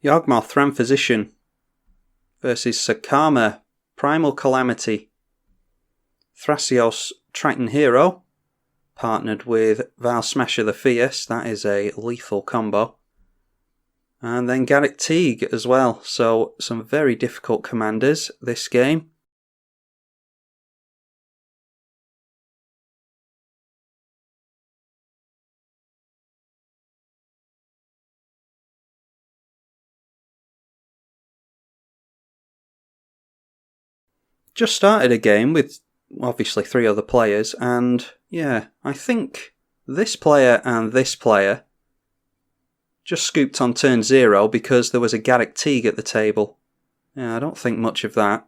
Yawgmoth Thran Physician versus Zacama, Primal Calamity. Thrasios Triton Hero, partnered with Vial Smasher the Fierce, that is a lethal combo. And then Garrick Teague as well, so some very difficult commanders this game. Just started a game with obviously 3 other players, and yeah, I think this player and this player just scooped on turn 0 because there was a Garrick Teague at the table. Yeah, I don't think much of that.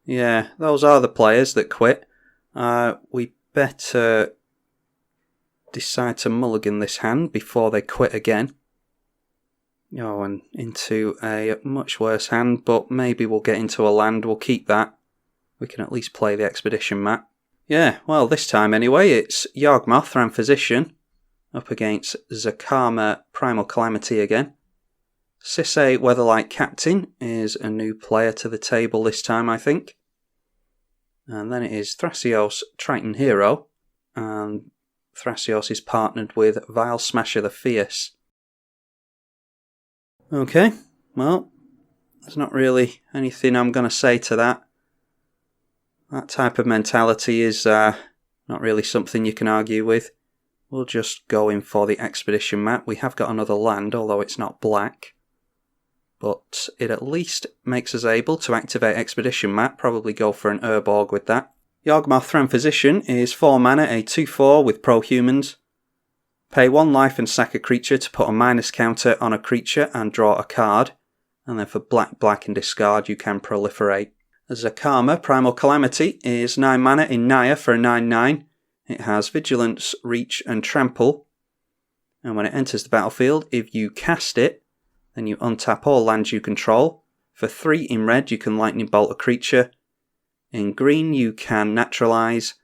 Yeah, those are the players that quit. We better decide to mulligan this hand before they quit again. Oh, and into a much worse hand, but maybe we'll get into a land, we'll keep that. We can at least play the expedition map. Yeah, well, this time anyway, it's Yawgmoth Thran Physician up against Zacama Primal Calamity again. Sisay Weatherlight Captain is a new player to the table this time, I think. And then it is Thrasios Triton Hero, and Thrasios is partnered with Vial Smasher the Fierce. Okay, well, there's not really anything I'm going to say to that. That type of mentality is not really something you can argue with. We'll just go in for the expedition map. We have got another land, although it's not black. But it at least makes us able to activate expedition map, probably go for an Urborg with that. Yawgmoth Thran Physician is 4 mana, a 2/4 with pro-humans. Pay 1 life and sack a creature to put a minus counter on a creature and draw a card. And then for black and discard you can proliferate. Zacama Primal Calamity is 9 mana in Naya for a 9/9. It has Vigilance, Reach and Trample. And when it enters the battlefield, if you cast it, then you untap all lands you control. For 3 in red you can Lightning Bolt a creature. In green you can Naturalize.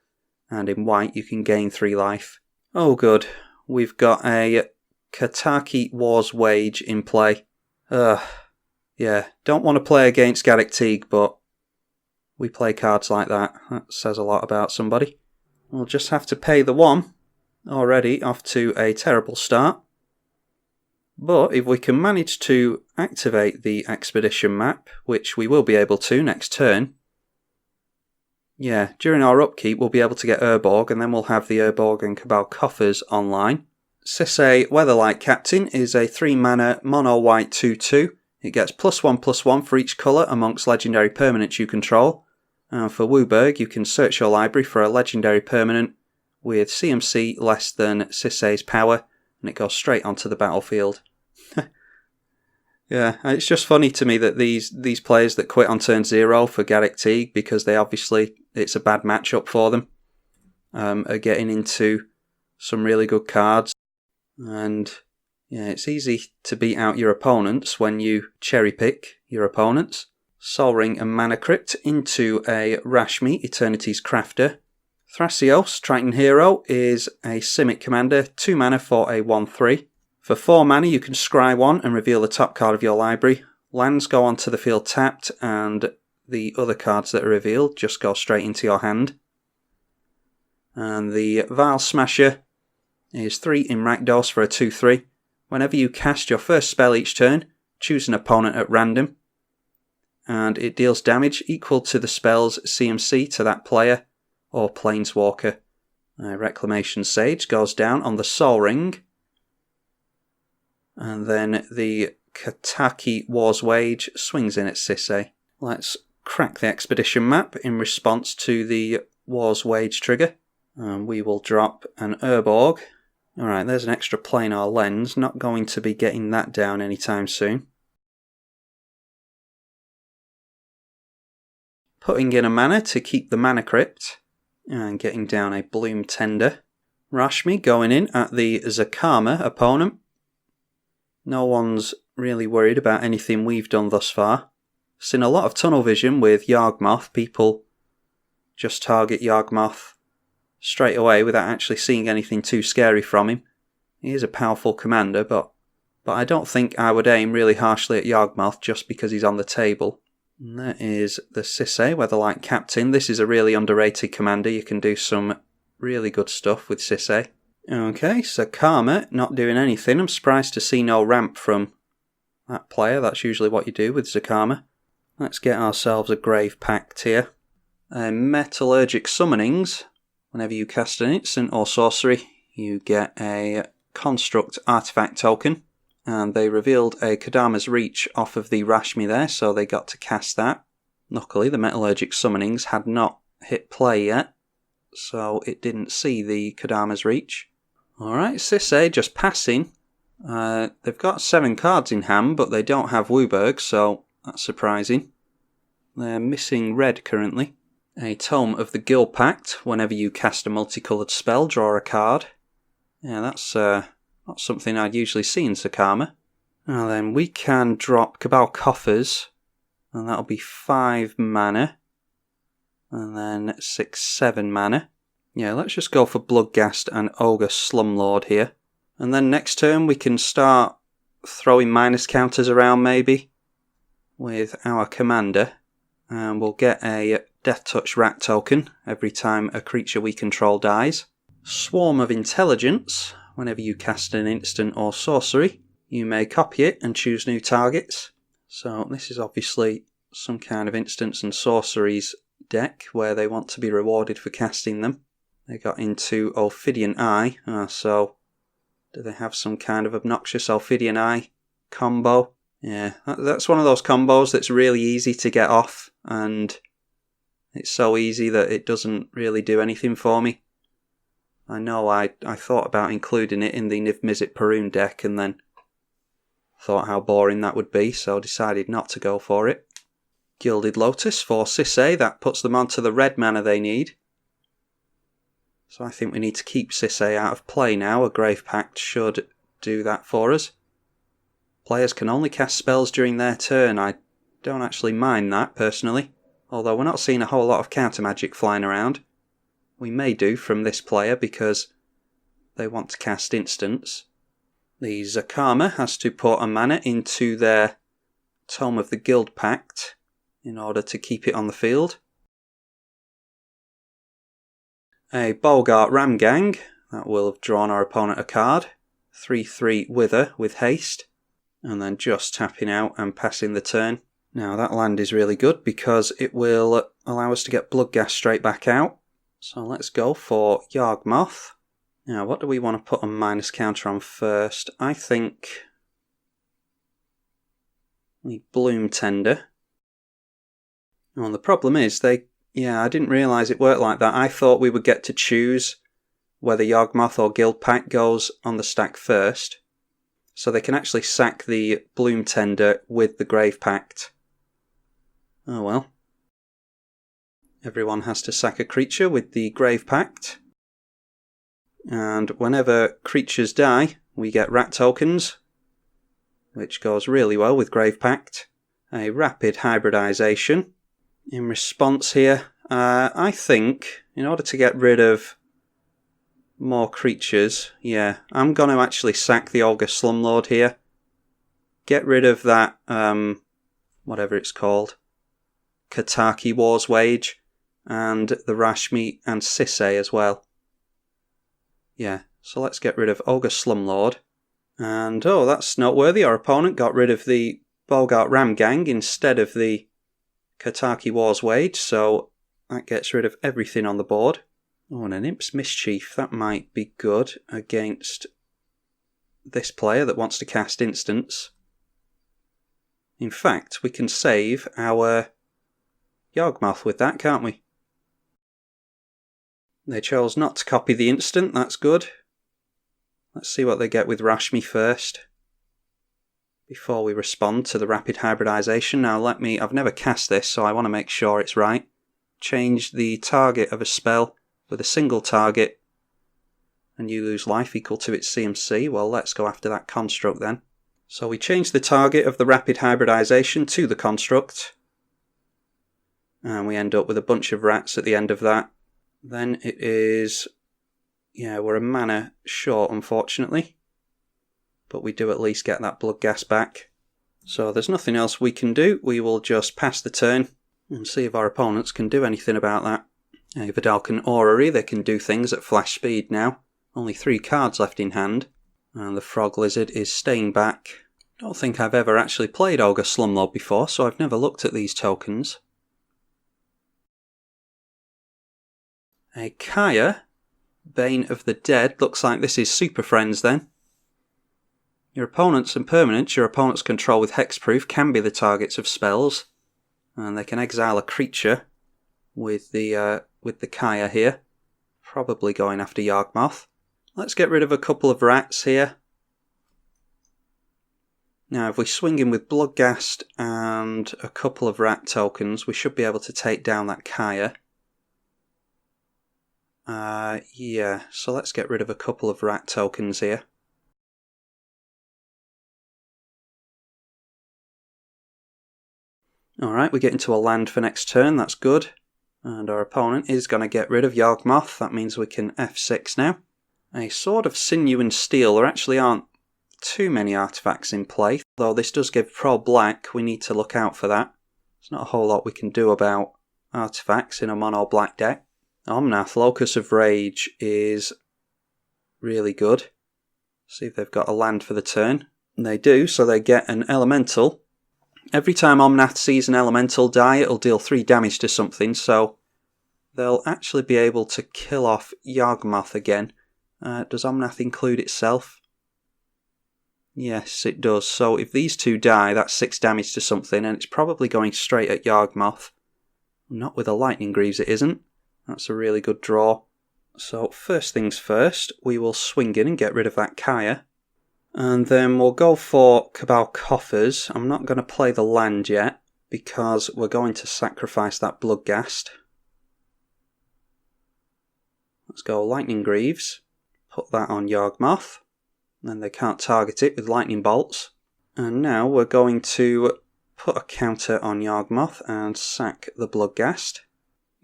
And in white you can gain 3 life. Oh good. We've got a Kataki War's Wage in play. Yeah, don't want to play against Garrick Teague, but we play cards like that. That says a lot about somebody. We'll just have to pay the 1. Already off to a terrible start. But if we can manage to activate the expedition map, which we will be able to next turn, yeah, during our upkeep we'll be able to get Urborg, and then we'll have the Urborg and Cabal coffers online. Sisay Weatherlight Captain is a 3 mana mono white 2/2. It gets +1/+1 for each colour amongst legendary permanents you control. And for Wooburg, you can search your library for a legendary permanent with CMC less than Sisay's power, and it goes straight onto the battlefield. Yeah, it's just funny to me that these players that quit on turn 0 for Garrick Teague, because they obviously, it's a bad matchup for them, are getting into some really good cards. And yeah, it's easy to beat out your opponents when you cherry pick your opponents. Soul Ring and Mana Crypt into a Rashmi, Eternity's Crafter. Thrasios Triton Hero is a Simic commander, 2 mana for a 1/3. For 4 mana you can scry 1 and reveal the top card of your library. Lands go onto the field tapped, and the other cards that are revealed just go straight into your hand. And the Vial Smasher is 3 in Rakdos for a 2/3. Whenever you cast your first spell each turn, choose an opponent at random. And it deals damage equal to the spell's CMC to that player or Planeswalker. Reclamation Sage goes down on the Soul Ring. And then the Kataki War's Wage swings in at Sisay. Let's crack the expedition map in response to the War's Wage trigger. And we will drop an Urborg. Alright, there's an extra planar lens. Not going to be getting that down anytime soon. Putting in a mana to keep the Mana Crypt. And getting down a Bloom Tender. Rashmi going in at the Zacama opponent. No one's really worried about anything we've done thus far. Seen a lot of tunnel vision with Yawgmoth. People just target Yawgmoth straight away without actually seeing anything too scary from him. He is a powerful commander, but But I don't think I would aim really harshly at Yawgmoth just because he's on the table. And that is the Sisay, Weatherlight Captain. This is a really underrated commander. You can do some really good stuff with Sisay. Okay, Zacama, not doing anything. I'm surprised to see no ramp from that player. That's usually what you do with Zacama. Let's get ourselves a Grave Pact here. Metallurgic Summonings. Whenever you cast an instant or sorcery, you get a Construct Artifact token. And they revealed a Kadama's Reach off of the Rashmi there, so they got to cast that. Luckily, the Metallurgic Summonings had not hit play yet, so it didn't see the Kadama's Reach. Alright, Sisay just passing. They've got 7 cards in hand, but they don't have Wooburg, so that's surprising. They're missing red currently. A Tome of the Guild Pact. Whenever you cast a multicoloured spell, draw a card. Yeah, that's not something I'd usually see in Zacama. Now then, we can drop Cabal Coffers, and that'll be 5 mana, and then 6, 7 mana. Yeah, let's just go for Bloodghast and Ogre Slumlord here. And then next turn we can start throwing minus counters around maybe with our commander, and we'll get a Death Touch Rat token every time a creature we control dies. Swarm of Intelligence. Whenever you cast an instant or sorcery, you may copy it and choose new targets. So this is obviously some kind of instants and sorceries deck where they want to be rewarded for casting them. They got into Ophidian Eye, so do they have some kind of obnoxious Ophidian Eye combo? Yeah, that's one of those combos that's really easy to get off, and it's so easy that it doesn't really do anything for me. I know I thought about including it in the Niv Mizzet Perun deck and then thought how boring that would be, so decided not to go for it. Gilded Lotus for Sisay, that puts them onto the red mana they need. So I think we need to keep Sisay out of play now. A Grave Pact should do that for us. Players can only cast spells during their turn. I don't actually mind that, personally. Although we're not seeing a whole lot of counter magic flying around. We may do from this player because they want to cast instants. The Zacama has to put a mana into their Tome of the Guild Pact in order to keep it on the field. A Bolgart Ramgang, that will have drawn our opponent a card. 3/3 Wither with haste, and then just tapping out and passing the turn. Now that land is really good because it will allow us to get Bloodghast straight back out. So let's go for Yawgmoth. Now what do we want to put a minus counter on first? I think we Bloom Tender. Well, the problem is I didn't realise it worked like that. I thought we would get to choose whether Yawgmoth or Guild Pact goes on the stack first. So they can actually sack the Bloom Tender with the Grave Pact. Oh well. Everyone has to sack a creature with the Grave Pact. And whenever creatures die, we get rat tokens, which goes really well with Grave Pact. A Rapid Hybridization. In response here, I think, in order to get rid of more creatures, I'm going to actually sack the Ogre Slumlord here. Get rid of that, whatever it's called, Kataki War's Wage, and the Rashmi and Sisay as well. Yeah, so let's get rid of Ogre Slumlord. And, oh, that's noteworthy. Our opponent got rid of the Bolgart Ramgang instead of the Kataki War's Wage, so that gets rid of everything on the board. Oh, and an Imp's Mischief. That might be good against this player that wants to cast instants. In fact, we can save our Yawgmoth with that, can't we? They chose not to copy the instant, that's good. Let's see what they get with Rashmi first, before we respond to the Rapid Hybridization. Now I've never cast this, so I want to make sure it's right. Change the target of a spell with a single target, and you lose life equal to its CMC. Well, let's go after that construct then. So we change the target of the Rapid Hybridization to the construct, and we end up with a bunch of rats at the end of that. Then it is... we're a mana short, unfortunately. but we do at least get that Bloodghast back. So there's nothing else we can do. We will just pass the turn and see if our opponents can do anything about that. A Vedalken Orrery, they can do things at flash speed now. Only 3 cards left in hand. And the Frog Lizard is staying back. Don't think I've ever actually played Ogre Slumlord before, so I've never looked at these tokens. A Kaya, Bane of the Dead. Looks like this is Super Friends then. Your opponents and permanents your opponents control with hexproof can be the targets of spells. And they can exile a creature with the Kaya here. Probably going after Yawgmoth. Let's get rid of a couple of rats here. Now if we swing in with Bloodghast and a couple of rat tokens, we should be able to take down that Kaya. Yeah, so let's get rid of a couple of rat tokens here. Alright, we get into a land for next turn, that's good. And our opponent is going to get rid of Yawgmoth, that means we can F6 now. A Sword of Sinew and Steel. There actually aren't too many artifacts in play, though this does give Pro Black, we need to look out for that. There's not a whole lot we can do about artifacts in a mono black deck. Omnath, Locus of Rage is really good. See if they've got a land for the turn. And they do, so they get an elemental. Every time Omnath sees an elemental die, it'll deal 3 damage to something, so they'll actually be able to kill off Yawgmoth again. Does Omnath include itself? Yes, it does. So if these 2 die, that's 6 damage to something, and it's probably going straight at Yawgmoth. Not with a Lightning Greaves, it isn't. That's a really good draw. So first things first, we will swing in and get rid of that Kaya. And then we'll go for Cabal Coffers. I'm not going to play the land yet, because we're going to sacrifice that Bloodghast. Let's go Lightning Greaves. Put that on Yawgmoth. Then they can't target it with lightning bolts. And now we're going to put a counter on Yawgmoth and sack the Bloodghast.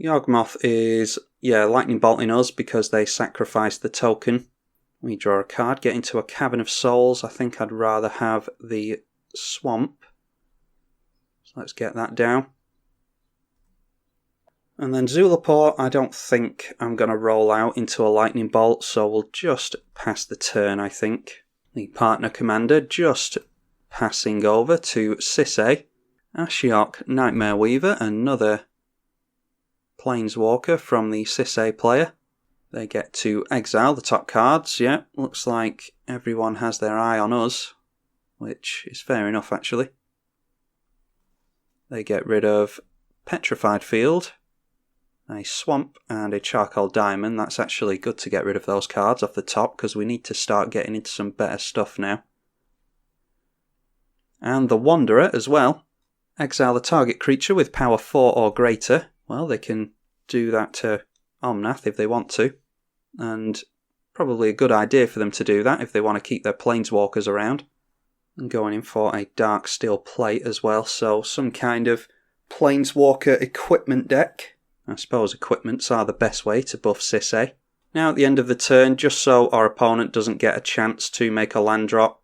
Yawgmoth is, lightning bolting us because they sacrificed the token. We draw a card, get into a Cavern of Souls. I think I'd rather have the Swamp. So let's get that down. And then Zulaport, I don't think I'm going to roll out into a Lightning Bolt, so we'll just pass the turn, I think. The partner commander just passing over to Sisay. Ashiok, Nightmare Weaver, another Planeswalker from the Sisay player. They get to exile the top cards. Yeah, looks like everyone has their eye on us, which is fair enough actually. They get rid of Petrified Field, a Swamp and a Charcoal Diamond. That's actually good to get rid of those cards off the top because we need to start getting into some better stuff now. And the Wanderer as well. Exile a target creature with power 4 or greater. Well, they can do that to Omnath if they want to. And probably a good idea for them to do that if they want to keep their Planeswalkers around. And going in for a Dark Steel Plate as well, so some kind of Planeswalker equipment deck. I suppose equipments are the best way to buff Sisay. Now at the end of the turn, just so our opponent doesn't get a chance to make a land drop,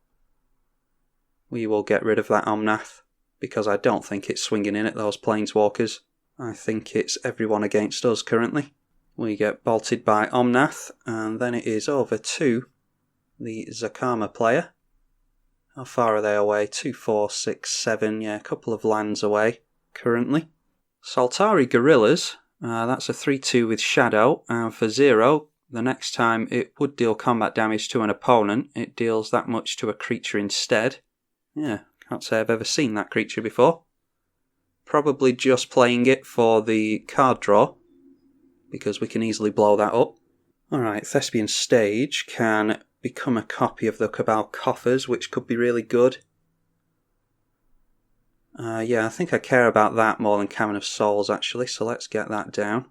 we will get rid of that Omnath, because I don't think it's swinging in at those Planeswalkers. I think it's everyone against us currently. We get bolted by Omnath, and then it is over to the Zacama player. How far are they away? 2, 4, 6, 7, yeah, a couple of lands away currently. Saltari Gorillas, that's a 3-2 with Shadow, and for 0, the next time it would deal combat damage to an opponent, it deals that much to a creature instead. Yeah, can't say I've ever seen that creature before. Probably just playing it for the card draw, because we can easily blow that up. Alright, Thespian Stage can become a copy of the Cabal Coffers, which could be really good. Yeah, I think I care about that more than Cavern of Souls actually, so let's get that down.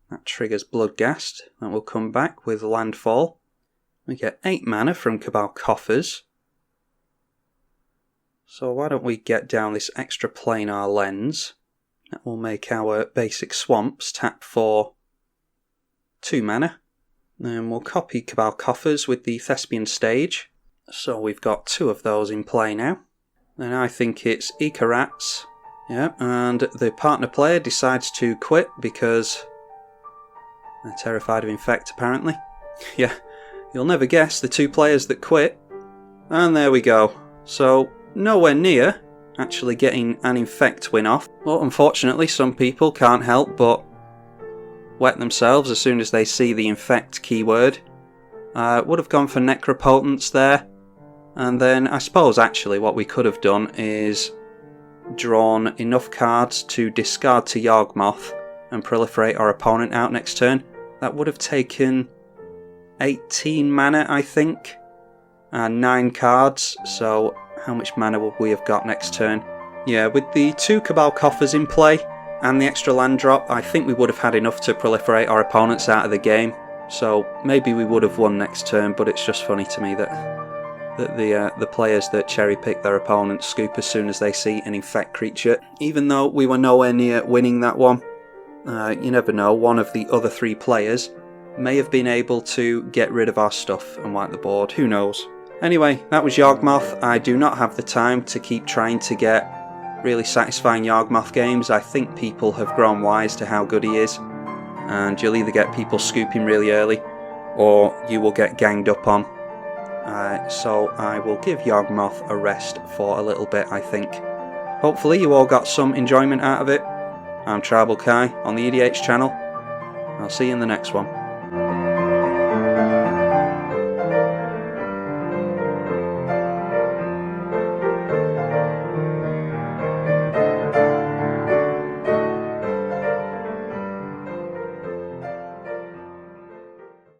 That triggers Bloodghast, that will come back with Landfall. We get 8 mana from Cabal Coffers. So why don't we get down this extra planar lens. That will make our basic swamps tap for 2 mana. Then we'll copy Cabal Coffers with the Thespian Stage. So we've got 2 of those in play now. Then I think it's Icarats. Yeah, and the partner player decides to quit because they're terrified of Infect, apparently. Yeah, you'll never guess the 2 players that quit. And there we go. So, nowhere near actually getting an Infect win off. But unfortunately, some people can't help but wet themselves as soon as they see the Infect keyword. Would have gone for Necropotence there. And then I suppose actually what we could have done is drawn enough cards to discard to Yawgmoth and proliferate our opponent out next turn. That would have taken 18 mana, I think, and 9 cards, so how much mana would we have got next turn? Yeah, with the 2 Cabal Coffers in play and the extra land drop, I think we would have had enough to proliferate our opponents out of the game, so maybe we would have won next turn, but it's just funny to me that the players that cherry pick their opponents scoop as soon as they see an Infect creature. Even though we were nowhere near winning that one, you never know, one of the other 3 players may have been able to get rid of our stuff and wipe the board, who knows. Anyway, that was Yawgmoth. I do not have the time to keep trying to get really satisfying Yawgmoth games. I think people have grown wise to how good he is, and you'll either get people scooping really early, or you will get ganged up on. So I will give Yawgmoth a rest for a little bit, I think. Hopefully you all got some enjoyment out of it. I'm tribalkai on the EDH channel. I'll see you in the next one.